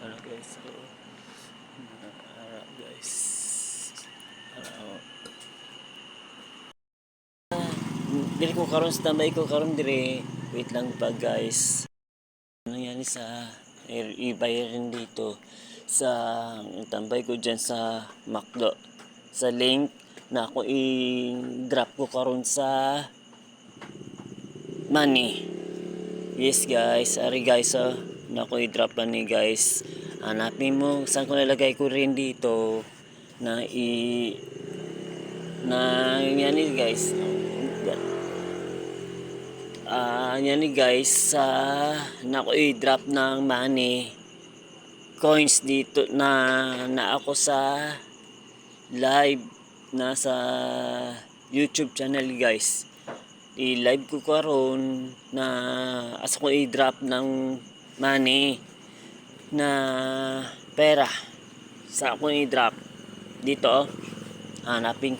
Ano guys, so guys, uh, dili ko karon standby ko karon dire. Wait lang pa guys. Ano yan sa i-bayarin dito sa tambay ko dyan sa McDo sa link na ako i-drop ko karon sa money. Yes guys, ari guys na ako i-drop money guys. Hanapin mo saan ko nalagay ko rin dito na yan guys. Yan guys na ako i-drop ng money coins dito na ako sa live na sa YouTube channel guys. I-live ko karon na asa ko i-drop ng money na pera sa ako i-drop dito. Hanapin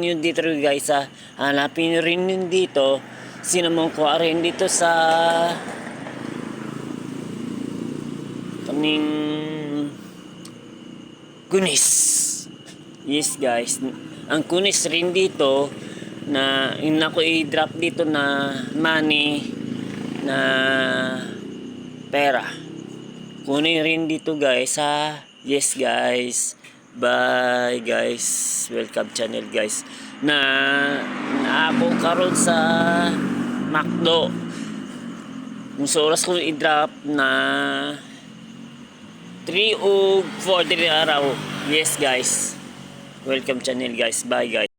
yun dito guys hanapin nyo rin yun dito. Sinamong ko rin dito sa kaming Kunis. Yes guys, ang Kunis rin dito na yung ako i-drop dito na money na pera. Kunin rin dito guys Yes guys. Bye guys. Welcome channel guys. Na ako karon sa McDo. Kung sa oras ko i-drop na 3 o 4 araw. Yes guys. Welcome channel guys. Bye guys.